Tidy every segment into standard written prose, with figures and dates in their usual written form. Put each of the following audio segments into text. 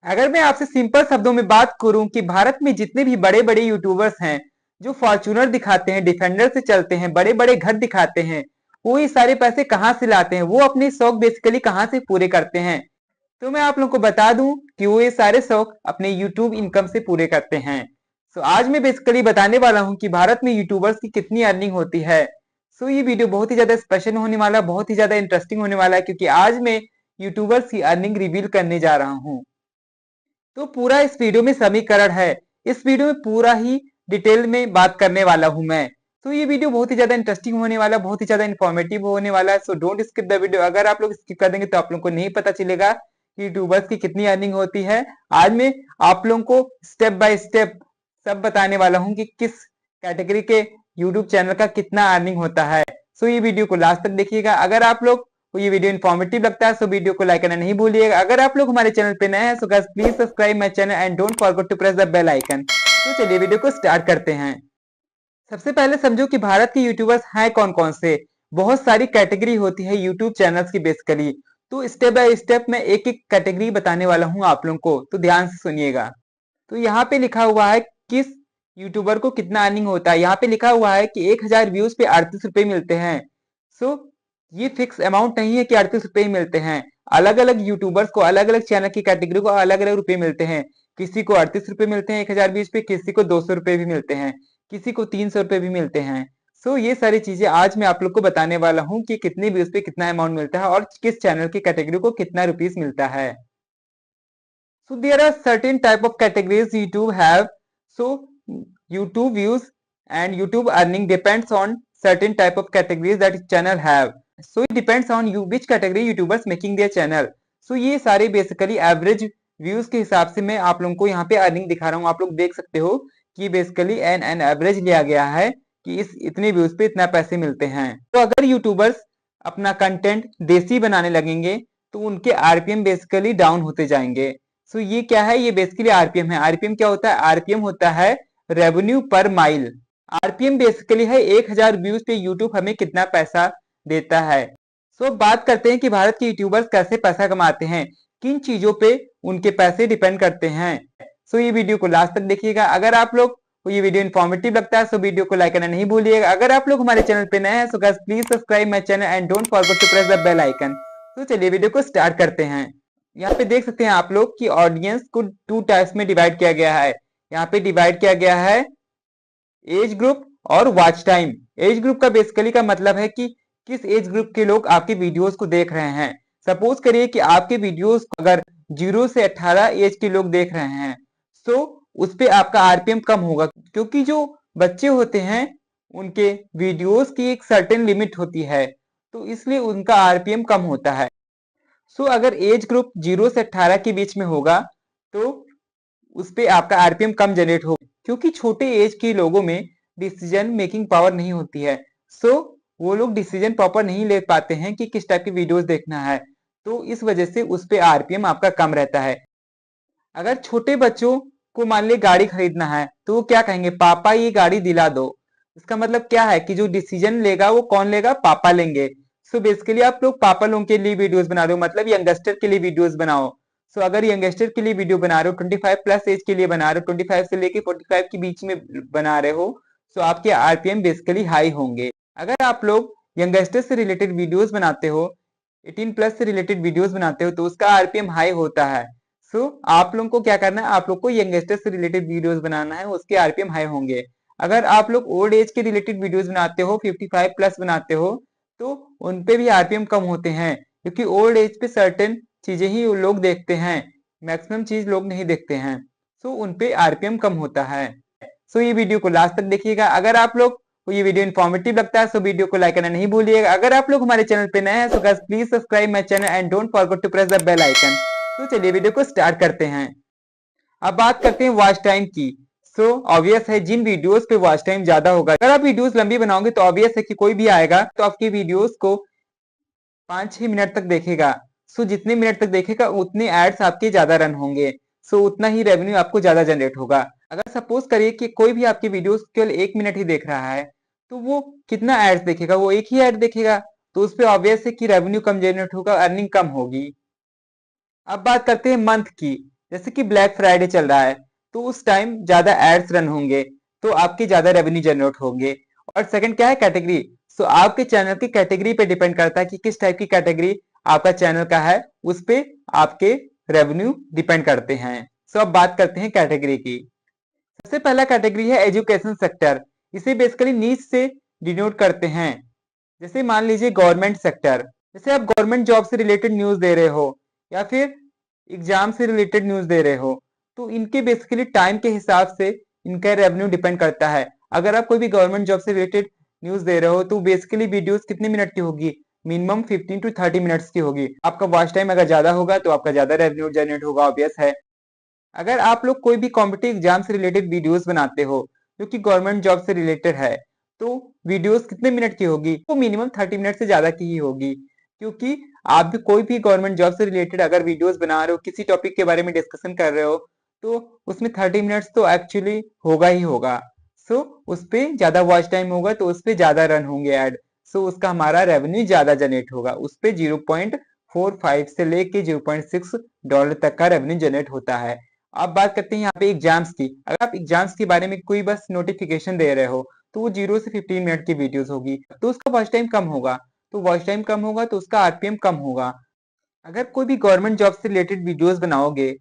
अगर मैं आपसे सिंपल शब्दों में बात करूं कि भारत में जितने भी बड़े बड़े यूट्यूबर्स हैं जो फॉर्च्यूनर दिखाते हैं, डिफेंडर से चलते हैं, बड़े बड़े घर दिखाते हैं, वो ये सारे पैसे कहाँ से लाते हैं, वो अपने शौक बेसिकली कहाँ से पूरे करते हैं। तो मैं आप लोगों को बता दूं कि वो ये सारे शौक अपने यूट्यूब इनकम से पूरे करते हैं। सो आज मैं बेसिकली बताने वाला हूं कि भारत में यूट्यूबर्स की कितनी अर्निंग होती है। सो ये वीडियो बहुत ही ज्यादा स्पेशल होने वाला, बहुत ही ज्यादा इंटरेस्टिंग होने वाला है, क्योंकि आज मैं यूट्यूबर्स की अर्निंग रिवील करने जा रहा हूँ। तो पूरा इस वीडियो में समीकरण है। इस वीडियो में पूरा ही डिटेल में बात करने वाला हूं मैं। तो ये वीडियो बहुत ही ज्यादा इंटरेस्टिंग होने वाला, बहुत ही ज्यादा इन्फॉर्मेटिव होने वाला है। So don't skip the video. अगर आप लोग स्किप कर देंगे तो आप लोगों को नहीं पता चलेगा कि यूट्यूबर्स की कितनी अर्निंग होती है। आज मैं आप लोगों को स्टेप बाय स्टेप सब बताने वाला हूँ कि किस कैटेगरी के यूट्यूब चैनल का कितना अर्निंग होता है। सो ये वीडियो को लास्ट तक देखिएगा। अगर आप लोग को ये वीडियो इन्फॉर्मेटिव लगता है तो वीडियो को लाइक करना नहीं भूलिएगा। अगर आप लोग हमारे चैनल पे नए हैं तो guys please subscribe my channel and don't forget to press the bell icon. तो चलिए वीडियो को स्टार्ट करते हैं। सबसे पहले समझो कि भारत के यूट्यूबर्स हैं कौन कौन से। बहुत सारी कैटेगरी होती है यूट्यूब चैनल्स की बेसिकली। तो स्टेप बाय स्टेप मैं एक एक कैटेगरी बताने वाला हूँ आप लोगों को, तो ध्यान से सुनिएगा। तो यहाँ पे लिखा हुआ है किस यूट्यूबर को कितना अर्निंग होता है। यहाँ पे लिखा हुआ है कि 1000 व्यूज पे 38 रुपए मिलते हैं। सो ये फिक्स अमाउंट नहीं है कि 38 रुपए ही मिलते हैं। अलग अलग यूट्यूबर्स को, अलग अलग चैनल की कैटेगरी को अलग अलग रुपए मिलते हैं। किसी को 38 रुपए मिलते हैं 1000 व्यूज पे, किसी को 200 रुपए भी मिलते हैं, किसी को 300 रुपए भी मिलते हैं। सो ये सारी चीजें आज मैं आप लोग को बताने वाला हूँ कि कितनी व्यूज पे कितना अमाउंट मिलता है और किस चैनल की कैटेगरी को कितना रुपीज मिलता है। So there are certain type of categories YouTube have. So YouTube views and YouTube earning depends on certain type of categories that channel have. So it depends on you which category YouTubers making their channel. So ये सारे basically average views के हिसाब से मैं आप लोगों को यहाँ पे अर्निंग दिखा रहा हूँ। आप लोग देख सकते हो कि बेसिकली एन एवरेज लिया गया है कि इस इतने व्यूज पे इतना पैसे मिलते हैं। तो अगर यूट्यूबर्स अपना कंटेंट देसी बनाने लगेंगे तो उनके आरपीएम बेसिकली डाउन होते जाएंगे। सो ये क्या है, ये बेसिकली आरपीएम है। आरपीएम क्या होता है? आरपीएम होता है revenue per mile. RPM basically है 1000 व्यूज पे यूट्यूब हमें कितना पैसा देता है। सो बात करते हैं कि भारत के यूट्यूबर्स कैसे पैसा कमाते हैं, किन चीजों पे उनके पैसे डिपेंड करते हैं। सो ये वीडियो को लास्ट तक देखिएगा। अगर आप लोग को ये वीडियो इन्फॉर्मेटिव लगता है तो वीडियो को लाइक करना नहीं भूलिएगा। अगर आप लोग हमारे चैनल पे नए हैं तो guys please subscribe my channel and don't forget to press the bell icon. तो चलिए वीडियो को स्टार्ट करते हैं। यहाँ पे देख सकते हैं आप लोग कि ऑडियंस को 2 टाइप्स में डिवाइड किया गया है। यहाँ पे डिवाइड किया गया है एज ग्रुप और वॉच टाइम। एज ग्रुप का बेसिकली का मतलब है कि किस एज ग्रुप के लोग आपके वीडियोस को देख रहे हैं। सपोज करिए कि आपके वीडियोस अगर 0 से 18 एज के लोग देख रहे हैं तो उस पे आपका आरपीएम कम होगा, क्योंकि जो बच्चे होते हैं उनके वीडियोस की एक सर्टेन लिमिट होती है, तो इसलिए उनका आरपीएम कम होता है। सो अगर एज ग्रुप 0 से 18 के बीच में होगा तो उस पे आपका आरपीएम कम जनरेट होगा, क्योंकि छोटे एज के लोगों में डिसीजन मेकिंग पावर नहीं होती है। सो वो लोग डिसीजन प्रॉपर नहीं ले पाते हैं कि किस टाइप की वीडियोस देखना है, तो इस वजह से उस पे आरपीएम आपका कम रहता है। अगर छोटे बच्चों को मान ली गाड़ी खरीदना है तो वो क्या कहेंगे? पापा ये गाड़ी दिला दो। इसका मतलब क्या है कि जो डिसीजन लेगा वो कौन लेगा? पापा लेंगे। सो बेसिकली आप लोग पापा लोगों के लिए वीडियोस बना रहे हो, मतलब यंगस्टर के लिए वीडियोस बनाओ। सो अगर यंगस्टर के लिए वीडियो बना रहे हो, 25 प्लस एज के लिए बना रहे हो, 25 से लेके 45 के बीच में बना रहे हो, सो आपके आरपीएम बेसिकली हाई होंगे। अगर आप लोग यंगस्टर से रिलेटेड वीडियोस बनाते हो, 18 प्लस से रिलेटेड वीडियोस बनाते हो, तो उसका आरपीएम हाई होता है। सो आप लोगों को क्या करना है? आप लोग को यंगस्टर से रिलेटेड वीडियोस बनाना है, उसके आरपीएम हाई होंगे। अगर आप लोग ओल्ड एज के रिलेटेड वीडियोस बनाते हो, 55 प्लस बनाते हो, तो उन पे भी आरपीएम कम होते हैं, क्योंकि ओल्ड एज पे सर्टेन चीजें ही लोग देखते हैं, मैक्सिमम चीज लोग नहीं देखते हैं। सो उन पे आरपीएम कम होता है। सो ये वीडियो को लास्ट तक देखिएगा। अगर आप लोग को ये वीडियो इन्फॉर्मेटिव लगता है तो वीडियो को लाइक करना नहीं भूलिएगा। अगर आप लोग हमारे चैनल पे नए हैं तो guys please subscribe my channel and don't forget to press the bell icon. तो चलिए वीडियो को स्टार्ट करते हैं। अब बात करते हैं वॉच टाइम की। सो ऑब्वियस है जिन वीडियोस पे वॉच टाइम ज्यादा होगा, अगर आप वीडियोस लंबी बनाओगे तो ऑब्वियस है कि कोई भी आएगा तो आपकी वीडियोस को 5-6 मिनट तक देखेगा। सो जितने मिनट तक देखेगा उतने एड्स आपके ज्यादा रन होंगे, सो उतना ही रेवेन्यू आपको ज्यादा जनरेट होगा। अगर सपोज करिए कि कोई भी आपकी वीडियोस केवल 1 मिनट ही देख रहा है, तो वो कितना एड्स देखेगा? वो एक ही एड देखेगा, तो उस पर ऑब्वियस है कि रेवेन्यू कम जनरेट होगा, अर्निंग कम होगी। अब बात करते हैं मंथ की। जैसे कि ब्लैक फ्राइडे चल रहा है तो उस टाइम ज्यादा एड्स रन होंगे तो आपके ज्यादा रेवेन्यू जनरेट होंगे। और सेकंड क्या है, कैटेगरी। सो आपके चैनल की कैटेगरी पे डिपेंड करता है कि किस टाइप की कैटेगरी आपका चैनल का है, उस पे आपके रेवेन्यू डिपेंड करते हैं। सो अब बात करते हैं कैटेगरी की। सबसे पहला कैटेगरी है एजुकेशन सेक्टर। इसे बेसिकली नीच से डिनोट करते हैं। जैसे मान लीजिए गवर्नमेंट सेक्टर, जैसे आप गवर्नमेंट जॉब से रिलेटेड न्यूज दे रहे हो या फिर एग्जाम से रिलेटेड न्यूज दे रहे हो, तो इनके बेसिकली टाइम के हिसाब से इनका रेवेन्यू डिपेंड करता है। अगर आप कोई भी गवर्नमेंट जॉब से रिलेटेड न्यूज दे रहे हो तो बेसिकली वीडियोस कितने मिनट की होगी, मिनिमम 15 टू 30 मिनट्स की होगी। आपका वॉच टाइम अगर ज्यादा होगा तो आपका ज्यादा रेवेन्यू जनरेट होगा, ऑब्वियस है। अगर आप लोग कोई भी कॉम्पिटिटिव एग्जाम से रिलेटेड वीडियोस बनाते हो जो कि गवर्नमेंट जॉब से रिलेटेड है, तो वीडियोस कितने मिनट की होगी, तो मिनिमम 30 मिनट से ज्यादा की ही होगी। क्योंकि आप भी कोई भी गवर्नमेंट जॉब से रिलेटेड अगर वीडियोस बना रहे हो, किसी टॉपिक के बारे में डिस्कशन कर रहे हो, तो उसमें 30 मिनट्स तो एक्चुअली होगा ही होगा। सो उस पर ज्यादा वॉच टाइम होगा तो उस पर ज्यादा रन होंगे ऐड। सो उसका हमारा रेवेन्यू ज्यादा जनरेट होगा। उस पर 0.45 से लेके $0.6 तक का रेवेन्यू जनरेट होता है। आप बात करते हैं यहाँ पे एग्जाम्स की। अगर आप एग्जाम्स के बारे में कोई बस नोटिफिकेशन दे रहे हो तो वो 0 से 15 मिनट की वीडियोस होगी, तो उसका वॉच टाइम कम होगा। तो वॉच टाइम कम होगा तो उसका आरपीएम कम होगा। अगर कोई भी गवर्नमेंट जॉब से रिलेटेड वीडियोस बनाओगे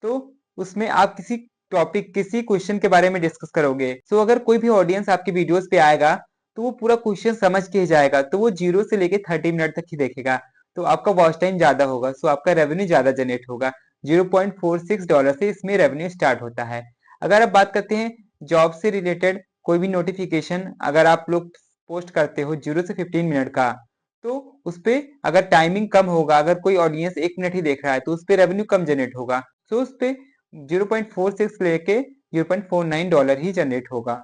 तो उसमें आप किसी टॉपिक, किसी क्वेश्चन के बारे में डिस्कस करोगे। सो अगर कोई भी ऑडियंस आपके वीडियोस पे आएगा तो वो पूरा क्वेश्चन समझ के ही जाएगा, तो वो 0 से लेके 30 मिनट तक ही देखेगा। तो आपका वॉच टाइम ज्यादा होगा, सो आपका रेवेन्यू ज्यादा जनरेट होगा। $0.46 से इसमें रेवेन्यू स्टार्ट होता है। अगर आप बात करते हैं जॉब से रिलेटेड कोई भी नोटिफिकेशन अगर आप लोग पोस्ट करते हो 0 से 15 मिनट का, तो उस पे अगर टाइमिंग कम होगा, अगर कोई ऑडियंस 1 मिनट ही देख रहा है तो उस पे रेवेन्यू कम जनरेट होगा। सो उस पे 0.46 लेके $0.49 ही जनरेट होगा।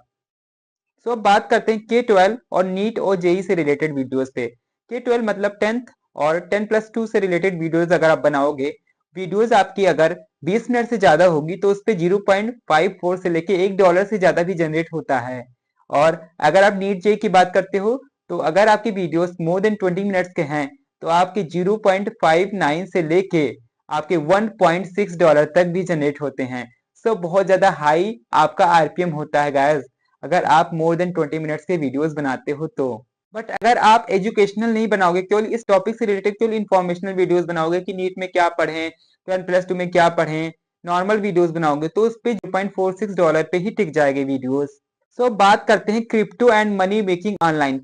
सो अब बात करते हैं K12 और नीट और जेई से रिलेटेड वीडियोस पे। K12 मतलब 10th और 10+2 से रिलेटेड वीडियोस अगर आप बनाओगे, वीडियोस आपकी अगर 20 मिनट से ज्यादा होगी तो उस पे 0.54 से लेके $1 से ज्यादा भी जनरेट होता है। और अगर आप नीट जेई की बात करते हो तो अगर आपकी वीडियोस मोर देन 20 मिनट्स के हैं तो आपके 0.59 से लेके आपके $1.6 तक भी जनरेट होते हैं। सो बहुत ज्यादा हाई आपका आरपीएम होता है गाइस, अगर आप मोर देन 20 मिनट्स के वीडियोस बनाते हो तो। बट अगर आप एजुकेशनल नहीं बनाओगे, केवल इस टॉपिक से रिलेटेड केवल इंफॉर्मेशनल वीडियोस बनाओगे कि नीट में क्या पढ़ें, 10+2 में क्या पढ़ें, नॉर्मल वीडियोस बनाओगे तो उस पे $0.46 पे ही टिक जाएगी वीडियोस। सो बात करते हैं crypto and money making online.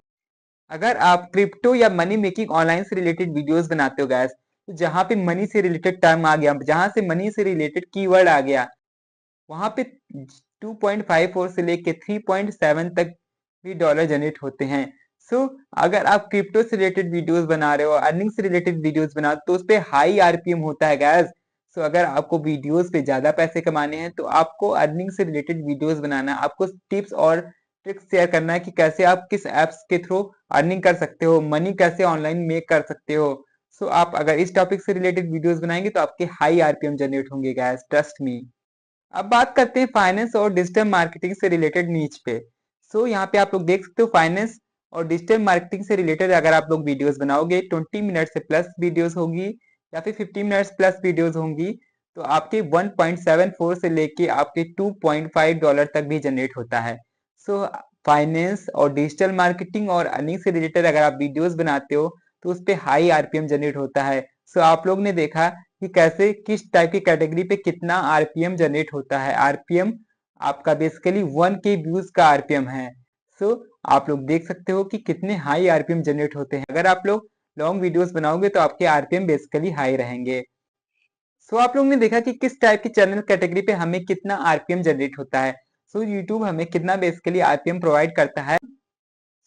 अगर आप क्रिप्टो या मनी मेकिंग ऑनलाइन से रिलेटेड वीडियोस बनाते हो गैस, तो जहां पे मनी से रिलेटेड टर्म आ गया, जहां से मनी से रिलेटेड कीवर्ड आ गया, वहां पे 2.54 से लेके 3.7 तक भी डॉलर जनरेट होते हैं। सो अगर आप क्रिप्टो से रिलेटेड वीडियोस बना रहे हो, अर्निंग से रिलेटेड वीडियोस बना तो उस पे हाई आरपीएम होता है गैस। सो अगर आपको वीडियोस पे ज्यादा पैसे कमाने हैं तो आपको अर्निंग से रिलेटेड वीडियोस बनाना, आपको टिप्स और ट्रिक्स शेयर करना है कि कैसे आप किस एप्स के थ्रू अर्निंग कर सकते हो, मनी कैसे ऑनलाइन मेक कर सकते हो। सो आप अगर इस टॉपिक से रिलेटेड वीडियोस बनाएंगे तो आपके हाई आरपीएम जनरेट होंगे गैस, ट्रस्ट मी। अब बात करते हैं फाइनेंस और डिजिटल मार्केटिंग से रिलेटेड नीच पे। सो यहाँ पे आप लोग देख सकते हो फाइनेंस और डिजिटल मार्केटिंग से रिलेटेड अगर आप लोग वीडियोस बनाओगे, 20 मिनट से प्लस वीडियोस होगी या फिर 15 मिनट्स प्लस वीडियोस होंगी, तो आपके 1.74 से लेके आपके $2.5 तक भी जनरेट होता है। सो फाइनेंस और डिजिटल मार्केटिंग और अर्निंग से रिलेटेड अगर आप वीडियोस बनाते हो तो उस पे हाई आरपीएम जनरेट होता है। सो आप लोग ने देखा कि कैसे किस टाइप की कैटेगरी पे कितना आरपीएम जनरेट होता है। आरपीएम आपका बेसिकली 1K व्यूज का आरपीएम है। सो आप लोग देख सकते हो कि कितने हाई आरपीएम जनरेट होते हैं। अगर आप लोग लॉन्ग वीडियोस बनाओगे तो आपके आरपीएम बेसिकली हाई रहेंगे। सो आप लोग ने देखा कि किस टाइप की चैनल कैटेगरी पे हमें कितना आरपीएम जनरेट होता है। सो यूट्यूब हमें कितना बेसिकली आरपीएम प्रोवाइड करता है।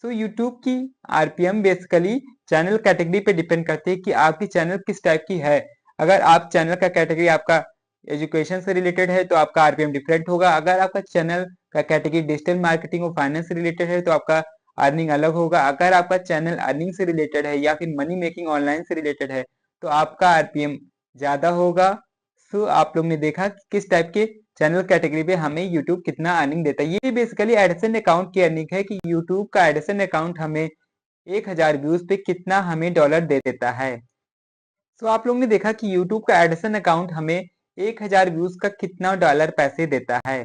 सो यूट्यूब की आरपीएम बेसिकली चैनल कैटेगरी पे डिपेंड करती है कि आपकी चैनल किस टाइप की है। अगर आप चैनल का कैटेगरी आपका एजुकेशन से रिलेटेड है तो आपका आरपीएम डिफरेंट होगा। अगर आपका चैनल का कैटेगरी डिजिटल मार्केटिंग और फाइनेंस से रिलेटेड है तो आपका अर्निंग अलग होगा। अगर आपका चैनल अर्निंग से रिलेटेड है या फिर मनी मेकिंग ऑनलाइन से रिलेटेड है तो आपका आरपीएम ज्यादा होगा। सो आप लोग ने देखा कि किस टाइप के चैनल कैटेगरी पे हमें यूट्यूब कितना अर्निंग देता है। ये बेसिकली एडिसन अकाउंट की अर्निंग है कि यूट्यूब का एडिसन अकाउंट हमें 1000 व्यूज पे कितना हमें डॉलर दे देता है। सो आप लोग ने देखा कि यूट्यूब का एडिसन अकाउंट हमें 1000 व्यूज का कितना डॉलर पैसे देता है।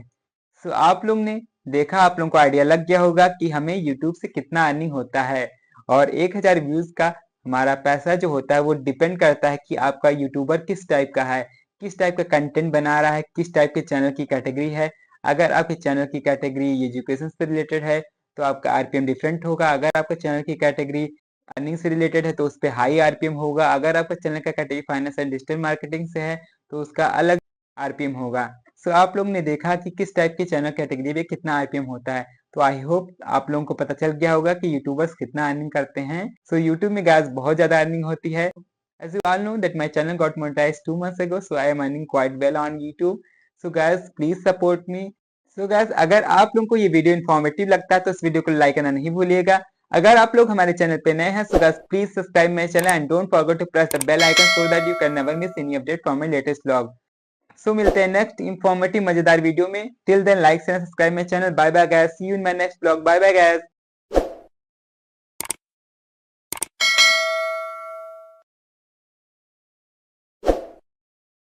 सो आप लोग ने देखा, आप लोगों को आइडिया लग गया होगा कि हमें यूट्यूब से कितना अर्निंग होता है। और 1000 व्यूज का हमारा पैसा जो होता है वो डिपेंड करता है कि आपका यूट्यूबर किस टाइप का है, किस टाइप का कंटेंट बना रहा है, किस टाइप के चैनल की कैटेगरी है। अगर आपके चैनल की कैटेगरी एजुकेशन से रिलेटेड है तो आपका आरपीएम डिफरेंट होगा। अगर आपका चैनल की कैटेगरी अर्निंग से रिलेटेड है तो उस पर हाई आरपीएम होगा। अगर आपका चैनल का category finance and digital marketing से है तो उसका अलग आरपीएम होगा। सो आप लोग ने देखा कि किस टाइप के चैनल कैटेगरी में कितना आरपीएम होता है। तो आई होप आप लोगों को पता चल गया होगा कि यूट्यूबर्स कितना अर्निंग करते हैं। सो यूट्यूब में गाइस बहुत ज्यादा अर्निंग होती है। As you all know that my channel got monetized 2 months ago, so I am earning quite well on YouTube. So guys, please support me. So guys, अगर आप लोगों को ये वीडियो इन्फॉर्मेटिव लगता है तो इस वीडियो को लाइक करना नहीं भूलिएगा। अगर आप लोग हमारे चैनल पे नए हैं so guys please subscribe my channel and don't forget to press the bell icon so that you can never miss any update from my latest vlog. So मिलते हैं नेक्स्ट इन्फॉर्मेटिव मजेदार वीडियो में। Till then like and subscribe my channel. Bye bye guys, see you in my next vlog. Bye bye guys.